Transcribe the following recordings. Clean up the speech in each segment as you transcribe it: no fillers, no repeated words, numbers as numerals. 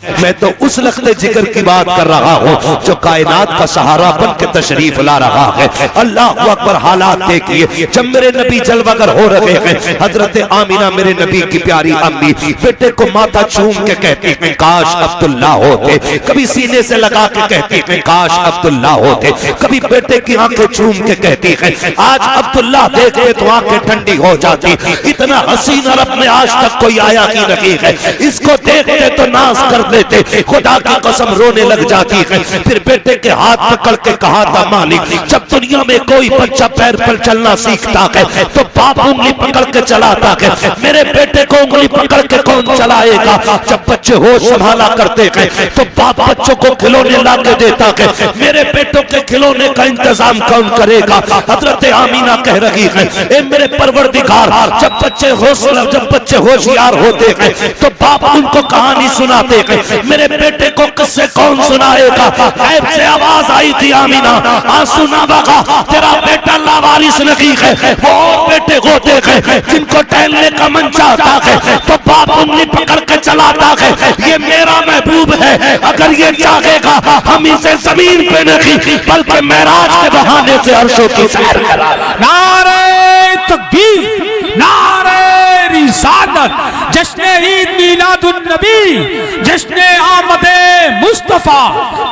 मैं तो उस लख्ते जिक्र की बात कर रहा हूँ जो कायनात का सहारा बन के तशरीफ ला रहा है। अल्लाह अकबर, हालात देखिए जब मेरे नबी जलवागर हो रहे हैं। हजरत आमीना मेरे नबी की प्यारी अम्मी बेटे को माथा चूम के कहती है काश अब्दुल्ला होते, कभी सीने से लगा के कहती है काश अब्दुल्ला होते, कभी बेटे की आंखें चूम के कहती है आज अब्दुल्ला देखते तो आंखें ठंडी हो जाती। इतना हसीन अरब में आज तक कोई आया ही नहीं है, इसको देखते तो नाज कर लेते, खुदा की कसम रोने लग जाती है। फिर बेटे के हाथ पकड़ के कहा था मालिक जब दुनिया में कोई बच्चा पैर पर चलना सीखता है तो बाप उंगली पकड़ के चलाता है, मेरे बेटे को उंगली पकड़ के कौन चलाएगा? जब बच्चे होश संभाला करते हैं तो बाप बच्चों को खिलौने ला के देता है, मेरे बेटों के खिलौने का इंतजाम कौन करेगा? हजरत आमीना कह रही है ए मेरे परवरदिगार, जब बच्चे होशियार होते हैं तो बाप उनको कहानी सुनाते हैं, मेरे बेटे को किससे कौन सुनाएगा? ऐब से आवाज आई थी आमीना आंसू ना बहा, तेरा बेटा लावारिस नहीं है, वो बेटे होते हैं जिनको टहलने का मन चाहता है तो बाप उंगली पकड़ के चलाता है। ये मेरा महबूब है, अगर ये चाहेगा हम इसे जमीन पे नहीं बल्कि मेराज के बहाने से अर्शों की सैर करा। नारे तकबीर, नारे रिसालत, जश्न ईद मीलादुन नबी, जश्न आमदे मुस्तफा,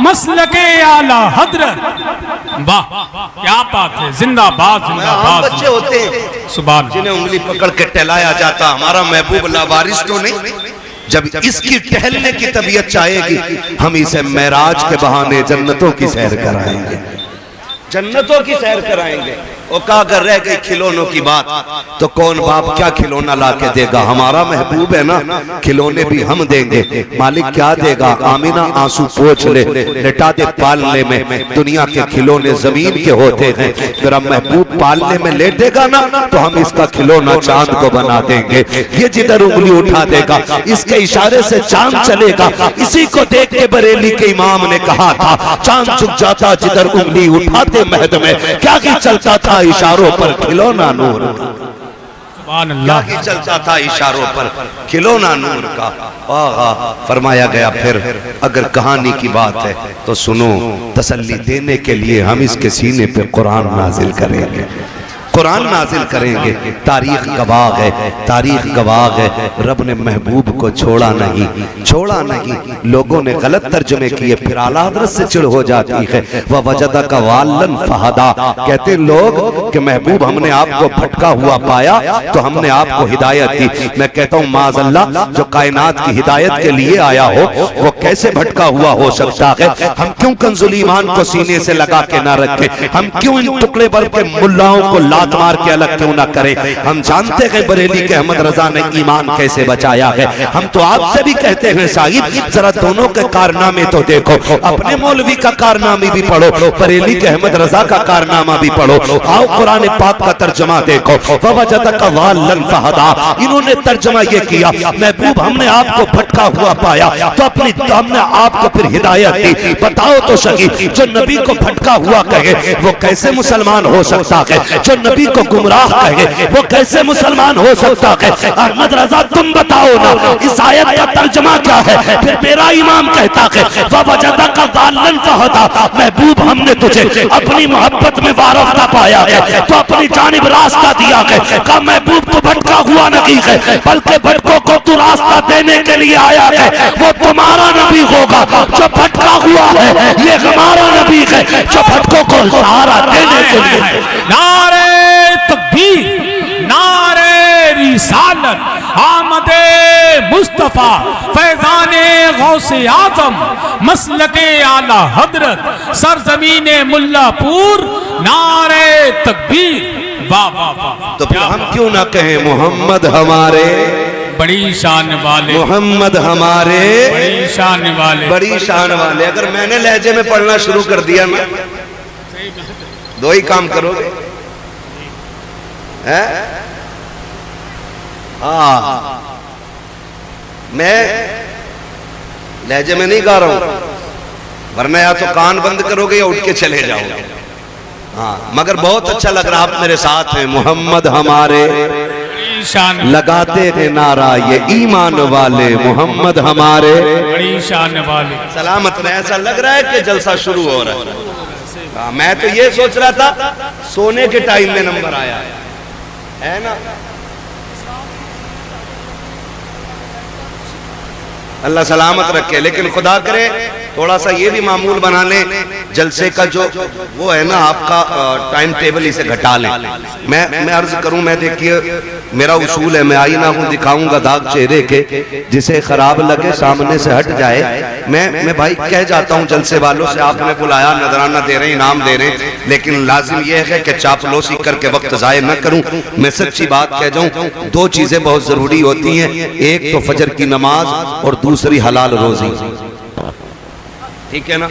मसलके आला हजरत। वाह क्या बात है, जिंदाबाद जिंदाबाद। बच्चे होते हैं सुभान जिन्हें उंगली पकड़ के टहलाया जाता, हमारा महबूब लावारिस तो नहीं। जब इसकी टहलने की तबीयत चाहेगी हम इसे मेराज के बहाने जन्नतों की सैर कराएंगे, जन्नतों की सैर कराएंगे। और कहा अगर रह गई खिलौनों की बात तो कौन बाप क्या खिलौना ला के देगा? हमारा महबूब है ना, खिलौने भी हम देंगे। मालिक क्या देगा? आमीना आंसू पोंछ ले, लेटा दे पालने में, दुनिया के खिलौने जमीन के होते हैं, मेरा महबूब पालने में लेटेगा ना तो हम इसका खिलौना चांद को बना देंगे। ये जिधर उंगली उठा देगा इसके इशारे से चांद चलेगा। इसी को देख के बरेली के इमाम ने कहा था चांद झुक जाता जिधर उंगली उठाते महद में, क्या ही चलता था इशारों पर खिलौना नूर का, सुभान अल्लाह, क्या चलता था इशारों पर खिलौना नूर का। फरमाया गया फिर अगर कहानी की बात है तो सुनो, तसल्ली देने के लिए हम इसके सीने पे कुरान नाजिल करेंगे, कुरान नाजिल करेंगे। तारीख गवाह है, तारीख गवाह है, रब ने महबूब को छोड़ा नहीं, छोड़ा नहीं। लोगों ने गलत तर्जुमे किए, फिर आला हज़रत से चिढ़ हो जाती है। वह वजदा का वालन फहदा, कहते लोग कि महबूब हमने आपको भटका हुआ पाया तो हमने आपको हिदायत दी। मैं कहता हूँ माज़अल्लाह, जो कायनात की हिदायत के लिए आया हो वो कैसे भटका हुआ हो सकता है? हम क्यों कंजुल ईमान को सीने से लगा के ना रखें? हम क्यों इन टुकड़े भर के मुल्लाओं को मार के अलग क्यों ना करें? हम जानते हैं बरेली के अहमद रजा ने ईमान कैसे बचाया है। हम तो आपसे भी कहते हैं साहिब जरा दोनों के कारनामे तो देखो, अपने मौलवी का कारनामे भी पढ़ो, बरेली के अहमद रजा का कारनामा भी पढ़ो। आओ कुरान पाक का तर्जुमा देखो, ववजदक वालन फहदा, इन्होंने तर्जुमा ये किया महबूब हमने आपको भटका हुआ पाया तो अपनी हमने आपको फिर हिदायत दी। बताओ तो सही, जो नबी को भटका हुआ कहे वो कैसे मुसलमान हो सकता है? जो नबी को गुमराह कहे वो कैसे मुसलमान हो सकता है? अहमद रजा तुम बताओ ना इस आयत का तर्जुमा क्या है? फिर मेरा इमाम कहता है ववजदक वालन फहदा, महबूब हमने तुझे अपनी मोहब्बत में वारफ्ता पाया है तो अपनी जानिब रास्ता दिया है। कहा महबूब तो भटका हुआ नहीं है बल्कि भटकों को तू रास्ता देने के लिए आया है। वो तुम्हारा नबी होगा जो भटका हुआ है, ये हमारा नबी है जो भटकों को सहारा देने के लिए। नारे तकबीर, नारे रिसालत, आमदे मुस्तफा, फैजाने गौसे आजम, मसलके आला हजरत, सरजमीने मुल्लापुर, नारे तकबीर। वाह वाह वाह। तो फिर हम क्यों ना कहें मोहम्मद हमारे बड़ी शान वाले, मोहम्मद हमारे बड़ी शान वाले, बड़ी शान वाले। अगर मैंने लहजे में पढ़ना शुरू कर दिया ना दो ही काम करोगे, मैं लहजे में नहीं गा रहा हूं, वरना या तो कान बंद करोगे या उठ के चले जाओगे। हाँ, मगर बहुत अच्छा लग रहा आप मेरे साथ हैं। मोहम्मद हमारे लगाते हैं नारा ये ईमान वाले, मोहम्मद हमारे बड़ी शान वाले। सलामत रहे। ऐसा लग रहा है कि जलसा शुरू हो रहा है। मैं तो ये सोच रहा था सोने के टाइम में नंबर आया है ना। अल्लाह सलामत रखे। लेकिन खुदा करे थोड़ा सा ये भी मामूल बना लें, जलसे का जो वो है ना आपका टाइम टेबल, इसे घटा लें। मैं अर्ज करूं, मैं देखिए मेरा उसूल है, मैं आईना हूं, दिखाऊंगा दाग चेहरे के, जिसे खराब लगे सामने से हट जाए। मैं भाई कह जाता हूं जलसे वालों से, आपने बुलाया, नजराना दे रहे हैं, इनाम दे रहे हैं, लेकिन लाजिम यह है कि चापलूसी करके वक्त जाये न करूं। मैं सच्ची बात कह जाऊं, दो चीजें बहुत जरूरी होती हैं, एक तो फजर की नमाज और दूसरी हलाल रोजी। ठीक है ना।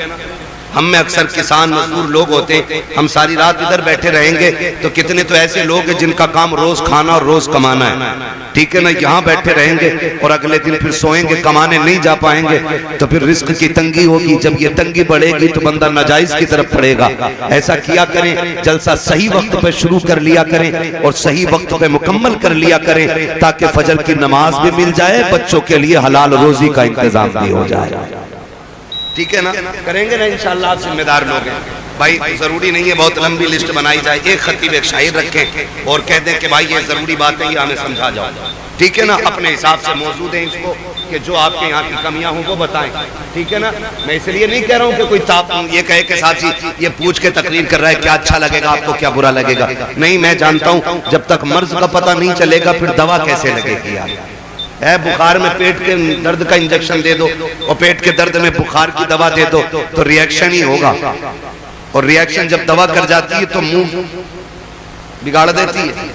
हम में अक्सर किसान मजदूर लोग होते हैं, हम सारी रात इधर बैठे रहेंगे तो कितने तो ऐसे लोग हैं जिनका काम रोज खाना और रोज कमाना है। ठीक है ना। यहाँ बैठे रहेंगे और अगले दिन फिर सोएंगे, कमाने नहीं जा पाएंगे, तो फिर रिस्क की तंगी होगी। जब ये तंगी बढ़ेगी तो बंदा नाजायज की तरफ पड़ेगा। ऐसा किया करें, जलसा सही वक्त पे शुरू कर लिया करें और सही वक्त पे मुकम्मल कर लिया करें, ताकि फजर की नमाज भी मिल जाए, बच्चों के लिए हलाल रोजी का इंतजाम भी हो जाए। ठीक है ना। करेंगे ना इंशाअल्लाह, आप जिम्मेदार लोग हैं भाई। जरूरी नहीं है बहुत लंबी लिस्ट बनाई जाए, एक खतीब एक शायर रखें और कह दें कि भाई ये जरूरी बात है, ये हमें समझा जाओ। ठीक है ना। अपने हिसाब से मौजूद है इसको कि जो आपके यहाँ की कमियां हों वो बताएं। ठीक है ना। मैं इसलिए नहीं कह रहा हूँ कि कोई ये कहे कि साथी ये पूछ के तकरीर कर रहा है, क्या अच्छा लगेगा आपको, क्या बुरा लगेगा। नहीं, मैं जानता हूँ जब तक मर्ज का पता नहीं चलेगा फिर दवा कैसे लगेगी। यार है बुखार में पेट के दर्द का इंजेक्शन दे दो और पेट के दर्द में बुखार की दवा दे दो तो रिएक्शन ही होगा, और रिएक्शन जब दवा कर जाती है तो मुंह बिगाड़ देती है।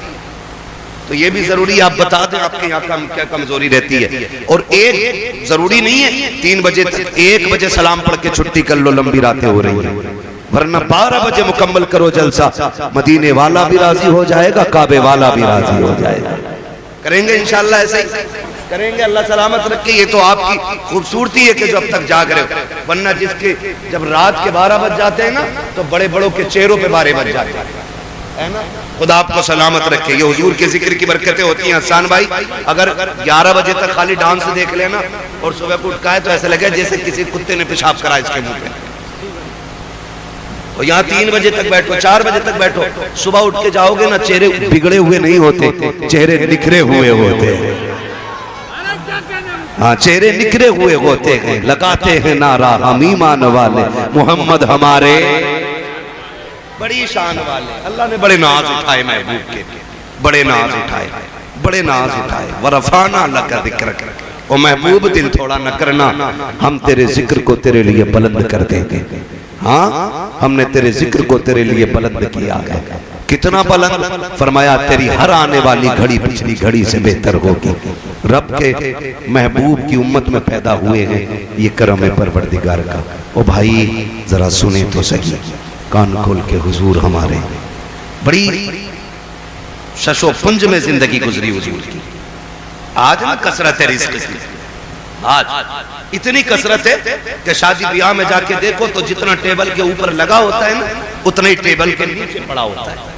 तो ये भी जरूरी आप बता दें आपके यहाँ क्या कमजोरी रहती है। और एक जरूरी नहीं है 3 बजे तक, 1 बजे सलाम पढ़ के छुट्टी कर लो, लंबी रातें हो रही हैं, वरना 12 बजे मुकम्मल करो जलसा। मदीने वाला भी राजी हो जाएगा, काबे वाला भी राजी हो जाएगा। करेंगे इंशाअल्लाह, ऐसे ही करेंगे। अल्लाह सलामत रखे। ये तो आपकी खूबसूरती है कि जो अब तक जाग रहे हो, वरना जिसके जब रात के 12 बज जाते हैं ना तो बड़े बड़ों के चेहरों पे 12 बज जाते हैं ना। खुदा आपको सलामत रखे। ये हुजूर के जिक्र की बरकतें होती हैं। हसन भाई अगर 11 बजे तक खाली डांस देख लेना और सुबह को उठका है तो ऐसा लगे जैसे किसी कुत्ते ने पेशाब करा इसके मुंह पे। और यहाँ 3 बजे तक बैठो, 4 बजे तक बैठो, सुबह उठ के जाओगे ना, चेहरे बिगड़े हुए नहीं होते, चेहरे निखरे हुए होते हैं। हाँ, चेहरे निखरे हुए होते हैं। लगाते हैं नारा हम ईमान वाले, मोहम्मद हमारे बड़ी शान वाले। अल्लाह ने बड़े नाज उठाए महबूब के, बड़े नाज उठाए, बड़े नाज उठाए। वरफाना लका जिक्र, ओ महबूब दिल थोड़ा न करना, हम तेरे जिक्र को तेरे लिए बुलंद कर देंगे। हाँ, हमने तेरे जिक्र को तेरे लिए बुलंद किया है। कितना बुलंद? फरमाया तेरी हर आने वाली घड़ी पिछली घड़ी से बेहतर होगी। रब के महबूब की उम्मत में पैदा हुए हैं, ये करम है परवरदिगार का। ओ भाई जरा सुने तो सही, कान खोल के हुजूर हमारे बड़ी शशो पुंज में जिंदगी गुजरी हुजूर की। आज ना कसरत है रिस्क की, आज इतनी कसरत है कि शादी ब्याह में जाके देखो तो जितना टेबल के ऊपर लगा होता है ना, उतना ही टेबल के नीचे पड़ा होता है।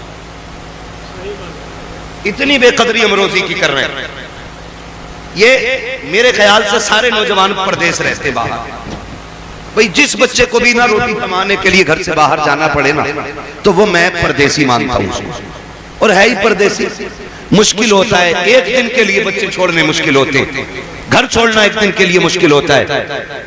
इतनी बेकदरी हम रोजी की कर रहे हैं। ये मेरे ख्याल से सारे नौजवान परदेश रहते बाहर। भाई जिस बच्चे को भी ना रोटी कमाने के लिए घर से बाहर जाना पड़े ना, तो वो मैं परदेसी मानता हूँ, और है ही परदेसी। मुश्किल होता है, एक दिन के लिए बच्चे छोड़ने मुश्किल होते हैं, घर छोड़ना एक दिन के लिए मुश्किल होता है,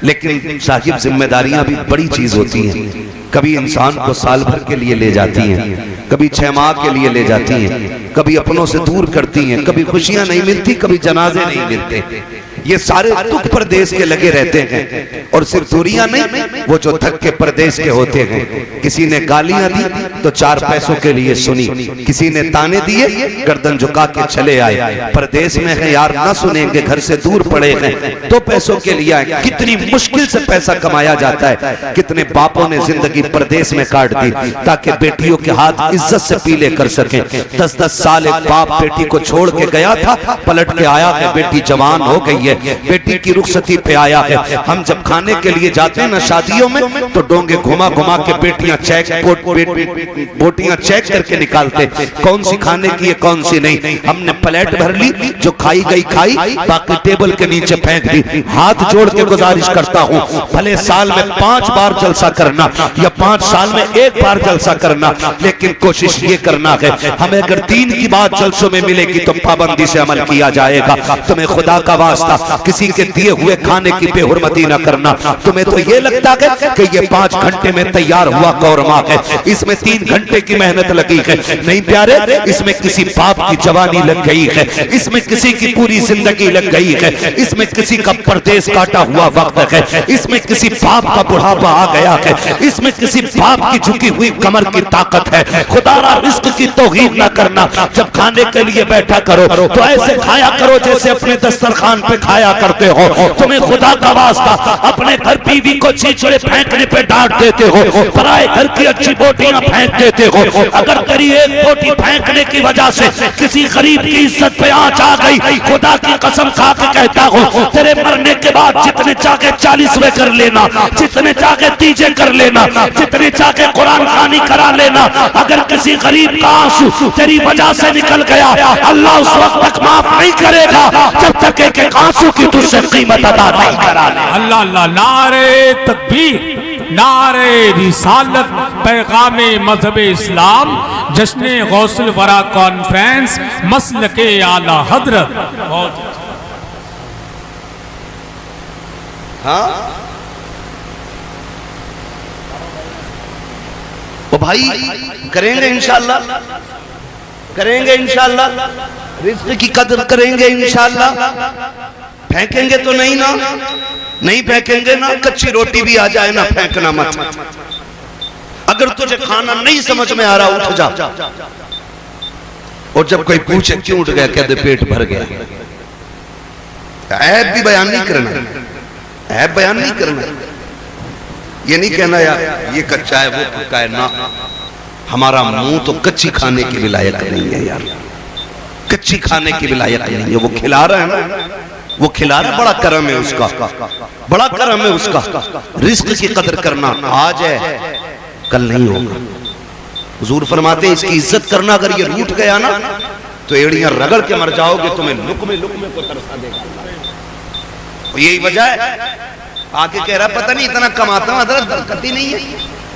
लेकिन साहिब जिम्मेदारियां भी बड़ी चीज होती हैं। कभी इंसान को साल भर के लिए ले जाती हैं, कभी 6 माह के लिए ले जाती हैं, कभी अपनों से दूर करती हैं, कभी खुशियां नहीं मिलती, कभी जनाजे नहीं मिलते। ये सारे दुख परदेश के लगे रहते हैं। और सिर्फ दूरियां नहीं, वो जो थक के परदेश के होते हैं। किसी ने गालियां दी तो 4 पैसों के लिए सुनी, किसी ने ताने दिए गर्दन झुका के चले आए। परदेश में है यार, ना सुनेंगे, घर से दूर पड़े हैं, 2 पैसों के लिए आए। कितनी मुश्किल से पैसा कमाया जाता है, कितने बापों ने जिंदगी परदेश में काट दी ताकि बेटियों के हाथ इज्जत से पीले कर सकें। 10-10 साल एक बाप बेटी को छोड़ के गया था, पलट के आया है, बेटी जवान हो गई है, बेटी की रुखसती पे आया है। हम जब खाने के लिए जाते हैं ना शादियों में, तो डोंगे घुमा घुमा के बेटियां बोटियां चेक करके निकालते कौन सी खाने की है कौन सी नहीं। हमने प्लेट भर ली, जो खाई गई खाई, बाकी टेबल के नीचे फेंक दी। हाथ जोड़ के गुजारिश करता हूँ, भले साल में 5 बार जलसा करना या 5 साल में 1 बार जलसा करना, लेकिन कोशिश ये करना है हमें अगर 3 की बात जलसों में मिलेगी तो पाबंदी से अमल किया जाएगा। तुम्हें खुदा का वास्ता किसी के दिए हुए खाने की बेहुरमती न करना। तुम्हें तो ये लगता है कि ये 5 घंटे में तैयार हुआ कौरमा है, इसमें 3 घंटे की मेहनत लगी है। नहीं प्यारे, इसमें किसी बाप की जवानी लग गई है, इसमें किसी की पूरी जिंदगी लग गई है, इसमें किसी का परदेश काटा हुआ वक्त है, इसमें किसी बाप का बुढ़ापा आ गया है, इसमें किसी बाप की झुकी हुई कमर की ताकत है। खुदारा रिस्क की तौहीन न करना। जब खाने के लिए बैठा करो तो ऐसे खाया करो जैसे अपने दस्तरखान पे खाया करते हो। तुम्हें खुदा का वास्ता अपने घर बीवी को छिछड़े फेंकने पे डांट देते हो, पराए घर की अच्छी बोटियां फेंक देते हो। अगर तेरी एक बोटी फेंकने की वजह से किसी गरीब की इज्जत पे आंच आ गई, खुदा की कसम खा के कहता हूं, तेरे मरने के बाद जितने चाहे 40वें कर लेना, जितने चाहे तीजे कर लेना, जितने चाहे कुरान खानी करा लेना। अगर किसी गरीब का आंसू तेरी वजह से निकल गया, अल्लाह उस वक्त तक माफ नहीं करेगा जब तक एक आंसू की तुझसे कीमत अदा नहीं करा ले। अल्लाह अल्लाह। नारे तकबीर, नारे रिसालत, पैगामे मजहब इस्लाम, जश्न गौसुल वरा कॉन्फ्रेंस, मसलके आला हजरत। हाँ ओ भाई, करेंगे इंशाअल्लाह, करेंगे इंशाअल्लाह, रिज़्क़ की कदर करेंगे इंशाअल्लाह। फेंकेंगे तो नहीं ना, नहीं फेंकेंगे ना। कच्ची रोटी भी आ जाए ना, फेंकना मत। अगर तुझे खाना नहीं समझ में आ रहा, उठ जा। और जब कोई पूछे क्यों उठ गया, कह दे पेट भर गया। ऐब भी बयान नहीं करना, ऐब बयान नहीं करना। ये नहीं कहना यार ये कच्चा है वो पक्का है ना। हमारा मुंह तो कच्ची खाने की भी लायक नहीं है यार, कच्ची खाने की भी लायक नहीं है। वो खिला रहा है ना, वो खिला रहा, बड़ा करम है उसका, बड़ा करम है उसका। रिस्क की कदर करना आज है, कल नहीं होगा। हुजूर फरमाते हैं इसकी इज्जत करना। अगर ये रूठ गया ना तो एड़ियां रगड़ के मर जाओगे, तुम्हें लुकमे लुकमे को तरसा देगा। यही वजह है आके कह रहा पता नहीं इतना कमाता हूं, बरकत ही नहीं है।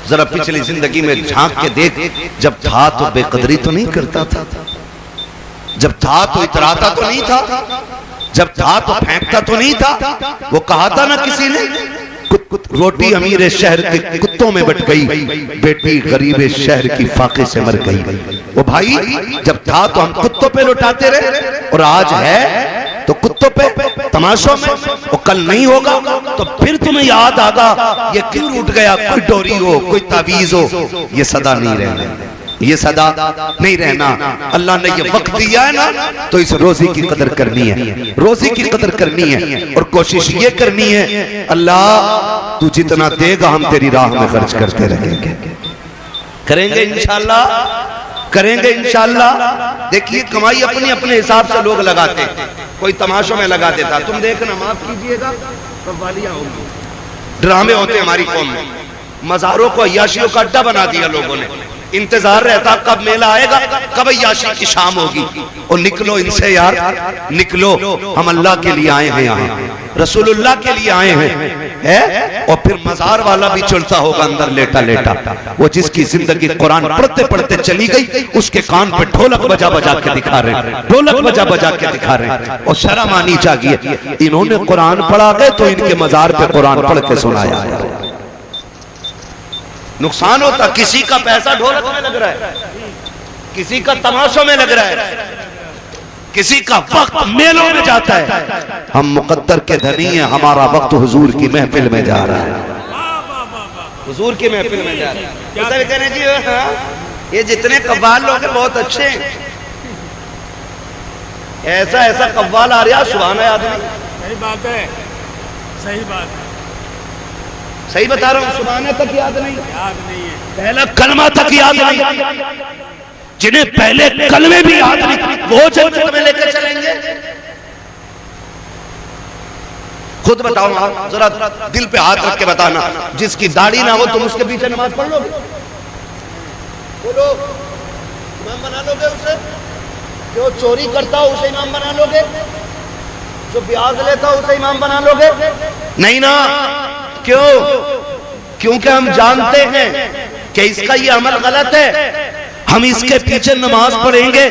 जरा पिछली जिंदगी में झांक के देख, जब था तो बेकदरी तो नहीं करता था, जब था तो इतराता तो नहीं था, जब था तो फेंकता तो नहीं था। वो कहा था ना किसी ने, रोटी अमीर शहर के कुत्तों में बट गई, बेटी गरीब शहर की फाके से मर गई। वो भाई जब था तो हम कुत्तों पे लुटाते रहे, और आज है तो कुत्तों पे, तमाशों में। और कल नहीं होगा तो फिर तुम्हें याद आगा ये क्यों रूठ गया। कोई डोरी हो, कोई तावीज हो, ये सदा नहीं रहना, ये सदा नहीं रहना। अल्लाह ने ये वक्त दिया है ना, तो इस रोजी की कदर करनी है, रोजी की कदर करनी है। और कोशिश ये करनी है, अल्लाह तू जितना देगा हम तेरी राह में खर्च करते रहेंगे। करेंगे इंशाअल्लाह, करेंगे इंशाअल्लाह। देखिए कमाई अपनी अपने हिसाब से लोग लगाते, कोई तमाशों में लगा देता। तुम देखना, माफ कीजिएगा, कव्वालियां होंगी, ड्रामे होते हमारी कौम में। मज़ारों को अय्याशियों का अड्डा बना दिया लोगों ने। इंतजार रहता कब मेला आएगा, कब अय्याशी की शाम होगी। और निकलो इनसे यार, निकलो। हम अल्लाह के लिए आए हैं, यहाँ रसूलुल्लाह के लिए आए हैं। और फिर मजार वाला भी चलता होगा अंदर लेटा लेटा। वो जिसकी जिंदगी कुरान पढ़ते पढ़ते चली गई, उसके कान पे ढोलक बजा बजा के दिखा रहे, ढोलक बजा बजा के दिखा रहे। और शर्म आनी चाहिए, इन्होंने कुरान पढ़ा गए तो इनके मजार पे कुरान पढ़ के सुनाया। नुकसान होता, किसी का पैसा ढोलक में लग रहा है, किसी का तमाशों में लग रहा है, किसी का वक्त मेलों में जाता है। हम मुकद्दर के धनी हैं, हमारा वक्त हुजूर की महफिल में जा रहा है, हुजूर की महफिल में जा रहा है। कहने जी ये जितने कव्वाल लोग हैं बहुत अच्छे हैं, ऐसा ऐसा कव्वाल आ रहा, सुभान है आदमी। सही बात है, सही बात है, सही बता रहा हूँ। सुभान तक याद नहीं, याद नहीं है, पहला कलमा तक याद नहीं। जिन्हें पहले कलमे भी याद नहीं, वो जन्नत में लेकर चलेंगे। खुद बताओ आप, जरा दिल पे हाथ रख के बताना, जिसकी दाढ़ी ना हो तुम उसके पीछे नमाज पढ़ लोगे? बोलो, इमाम बना लोगे उसे? जो चोरी करता हो उसे इमाम बना लोगे? जो ब्याज लेता हो उसे इमाम बना लोगे? नहीं ना। क्यों? क्योंकि हम जानते हैं कि इसका ये अमल गलत है, हम इसके पीछे नमाज पढ़ेंगे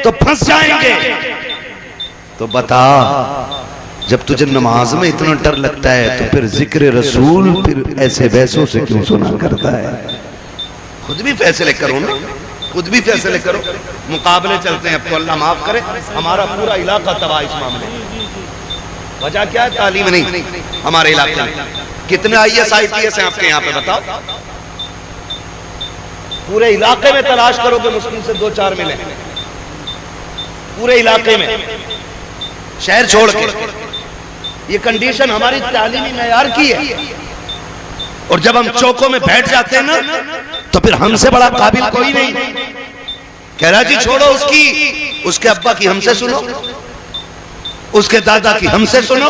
तो फंस जाएंगे। तो बता, जब तुझे नमाज में इतना डर लगता है तो फिर जिक्र रसूल फिर ऐसे वैसों से क्यों सुना करता है? खुद भी फैसले करो ना, खुद भी फैसले करो। मुकाबले चलते हैं, अब तो अल्लाह माफ करे, हमारा पूरा इलाका तबाह इस मामले में। वजह क्या है? तालीम नहीं हमारे इलाके में। कितने IAS IPS हैं आपके यहाँ पे बताओ? पूरे इलाके में तलाश करोगे मुश्किल से 2-4 मिले, पूरे इलाके में, शहर छोड़ के। ये कंडीशन हमारी तालीमी मयार की है। और जब हम चौकों में बैठ जाते हैं ना, तो फिर हमसे बड़ा काबिल कोई नहीं। कह रहा जी छोड़ो उसकी, उसके अब्बा की हमसे सुनो, उसके दादा की हमसे सुनो,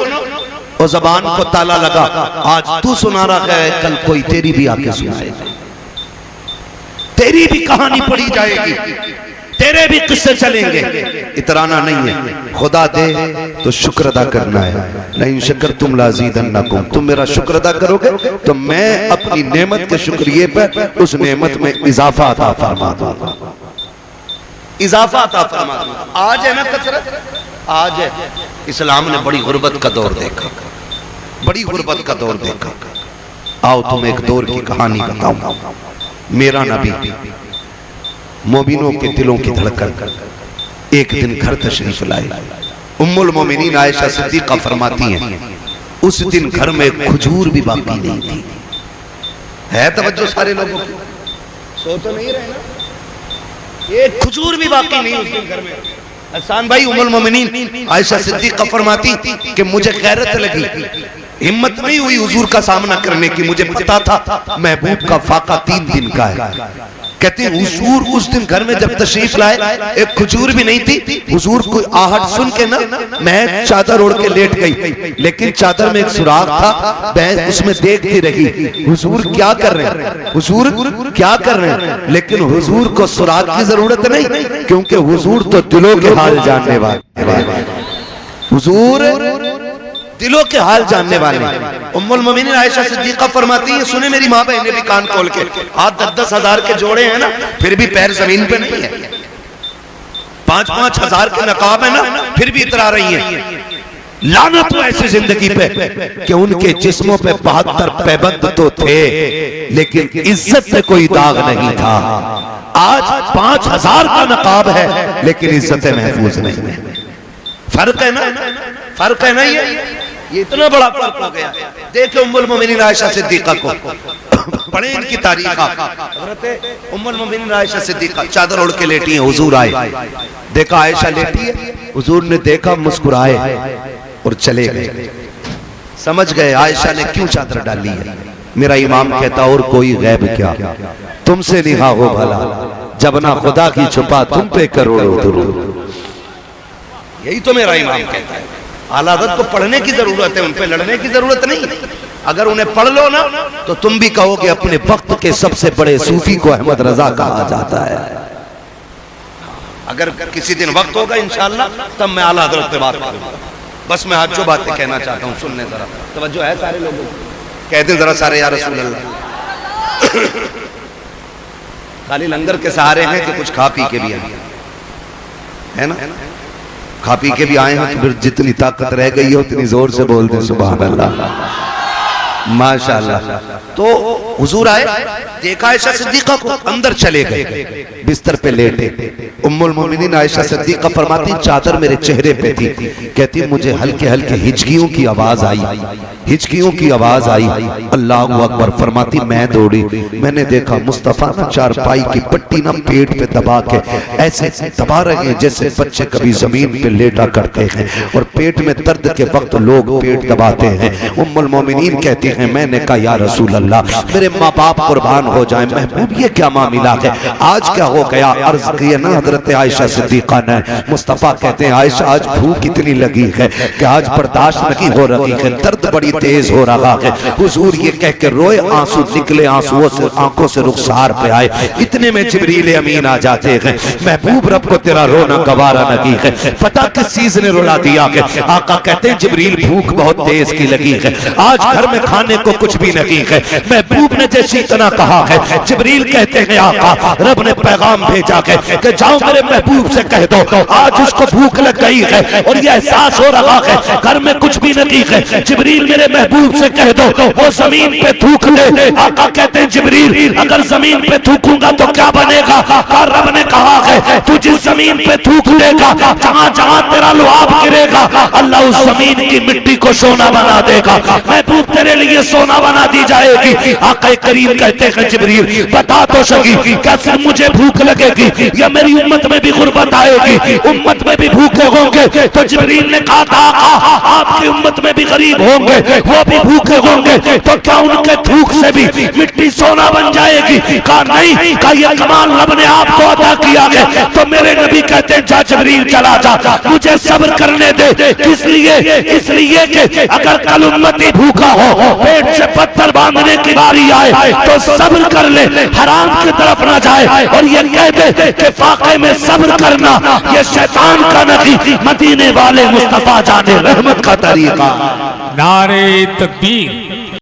और जबान को ताला लगा। आज तू सुना रहा है, कल कोई तेरी भी आके सुनाएगा, तेरी भी कहानी पढ़ी जाएगी, तेरे भी किस्से चलेंगे। इतराना नहीं है, खुदा दे तो शुक्र अदा करना है। नहीं शक्र तुम लाज़ीदन्नकुम, तुम मेरा शुक्र अदा करोगे तो मैं अपनी नेमत के शुक्रिये पर उस नेमत में इजाफा अता फरमा दूंगा, इजाफा अता फरमा दूंगा। आज है ना कसरत, आज है। इस्लाम ने बड़ी गुर्बत का दौर देखा, बड़ी गुर्बत का दौर देखा। आओ तुम एक दौर की कहानी बताऊं। मेरा नबी मोमिनों के दिलों की धड़कन एक दिन घर तशरीफ लाए। उम्मुल मोमिनीन आयशा सिद्दीक़ा फरमाती हैं, उस दिन घर में खजूर भी बाकी नहीं थी। है तवज्जो सारे लोगों की? सो तो नहीं रहे ना? एक खजूर भी बाकी नहीं उस दिन घर में। हसन भाई, उम्मुल मोमिनीन आयशा सिद्दीक़ा फरमाती कि मुझे गैरत लगी, हिम्मत नहीं हुई हुजूर का सामना करने की। मुझे पता था महबूब का फाका 3 दिन का है। कहती हुजूर उस दिन घर में जब तशरीफ लाए, एक खजूर भी नहीं थी। हुजूर को आहट सुन के ना मैं चादर ओढ़ के लेट गई, लेकिन चादर में एक सुराख था, मैं उसमें देखती रही हुजूर क्या कर रहे हैं, हुजूर क्या कर रहे हैं। लेकिन हुजूर को सुराख की जरूरत नहीं, क्योंकि हुजूर तो दिलों के हाल जानने वाले, हुजूर दिलों के हाल जानने वाले। उम्मुल मोमिनीन आयशा सिद्दीक़ा फरमाती है, सुने मेरी माँ बहनें भी कान खोल के, हाथ 10-10 हजार के जोड़े हैं ना, फिर भी पैर जमीन पे नहीं है। 5-5 हजार के नकाब है ना, फिर भी इतरा रही है। लानत हो ऐसी जिंदगी पे कि उनके जिस्मों पे 72 पैबंद तो थे, लेकिन इज्जत पे कोई दाग नहीं था। आज 5000 का नकाब है, लेकिन इज्जतें महफूज नहीं है। फर्क है ना, फर्क है ना। ये इतना बड़ा फर्क हो गया। देखो उम्मुल मोमिनीन आयशा सिद्दीक़ा को, पढ़े इनकी तारीख। हज़रत उम्मुल मोमिनीन आयशा सिद्दीक़ा चादर ओढ़ के लेटी हैं, हुजूर आए, देखा आयशा लेटी है, हुजूर ने देखा, मुस्कुराए और चले गए। समझ गए आयशा ने क्यों चादर डाली है। मेरा इमाम कहता, और कोई गैब क्या, तुमसे निहा हो भला, जब ना खुदा की छुपा तुम पे करोड़ों दुरूद। यही तो मेरा इमाम कहता है। आला हज़रत को पढ़ने की जरूरत है, उन पे लड़ने की जरूरत नहीं। अगर उन्हें पढ़ लो ना तो तुम भी कहोगे अपने वक्त के सबसे बड़े सूफी को अहमद रजा कहा जाता है। अगर किसी दिन वक्त होगा इंशाअल्लाह, तब मैं आला हज़रत पे बात करूंगा। बस मैं आज जो बातें कहना चाहता हूँ सुनने, जरा तवज्जो है सारे लोगों को। कहते जरा सारे या रसूल अल्लाह। खाली लंगर के सहारे हैं कि कुछ खा पी के भी आए है ना? खा पी के भी आए हैं तो फिर जितनी ताकत रह गई है उतनी जोर से बोल दे सुभान अल्लाह, माशाअल्लाह। तो हुजूर आए, देखा आयशा सिद्दीक़ा को, अंदर चले गए, बिस्तर पे लेटे। उम्मुल मोमिनीन आयशा सिद्दीक़ा फरमाती, चादर मेरे चेहरे पे थी। कहती मुझे हल्के हल्के हिचकियों की आवाज आई, हिचकियों की आवाज आई। अल्लाहु अकबर। फरमाती मैं दौड़ी, मैंने देखा मुस्तफा ना चारपाई की पट्टी ना पेट पे दबा के ऐसे दबा रहे हैं जैसे बच्चे कभी जमीन पे लेटा करते हैं, और पेट में दर्द के वक्त लोग पेट दबाते हैं। उम्मुल मोमिनीन कहती हैं। मैंने कहा या रसूल अल्लाह, मेरे माँ बाप कुर्बान हो जाए। महबूब ये क्या मामला है, आज क्या हो गया? अर्ज किया ना हजरत आयशा सिद्दीका ने। मुस्तफ़ा कहते हैं आयशा आज भूख इतनी लगी है कि आज बर्दाश्त नहीं हो रही है, दर्द बड़ी तेज हो रहा है। हुजूर ये कह के रोए, आंसू निकले, आंसुओं से आंखों से रुखसार पे आए। इतने में जिब्रील अमीन आ जाते हैं। महबूब रब को तेरा रोना गवारा नहीं है। पता किस चीज ने रुला दिया है? आका कहते हैं जिब्रील भूख बहुत तेज की लगी है, आज घर में खाने को कुछ भी नहीं है। महबूब ने जैसे इतना कहा है, जिब्रील कहते हैं आका रब ने पैगाम भेजा है कि जाओ मेरे महबूब से कह दो आज उसको भूख लग गई है और ये एहसास हो रहा है घर में कुछ भी नहीं है। जिब्रील मेरे महबूब से कह दो वो जमीन पे थूक ले। आका कहते हैं जिब्रील अगर जमीन पे थूकूंगा तो क्या बनेगा? रब ने कहा है तू जिस जमीन पे थूक लेगा, जहां जहां तेरा लुआब गिरेगा, अल्लाह उस जमीन की मिट्टी को सोना बना देगा। महबूब तेरे लिए सोना बना दी जाएगी। आका करीम कहते हैं जिब्रील बता तो सही, क्या सिर्फ मुझे भूख लगेगी या मेरी उम्मत में भी गुर्बत आएगी, उम्मत में भी भूखे होंगे? तो जिब्रील ने कहा था आपकी उम्मत में भी गरीब होंगे, वो भी भूखे होंगे, तो क्या उनके थूक से भी मिट्टी सोना बन जाएगी? कहा नहीं, कहा ये कमाल रब ने आपको अता किया है। तो मेरे नबी कहते हैं जा जिब्रील चला जा, मुझे सब्र करने दे। किस लिए? इसलिए कि अगर कल उम्मती भूखा हो, पेट से पत्थर बांधने की बारी आए तो सब्र कर ले, हराम की तरफ ना जाए। और ये कह दे कि फाके में सब्र करना ये शैतान का नहीं, मदीने वाले मुस्तफा जाने रहमत का तरीका। नारे तकबीर,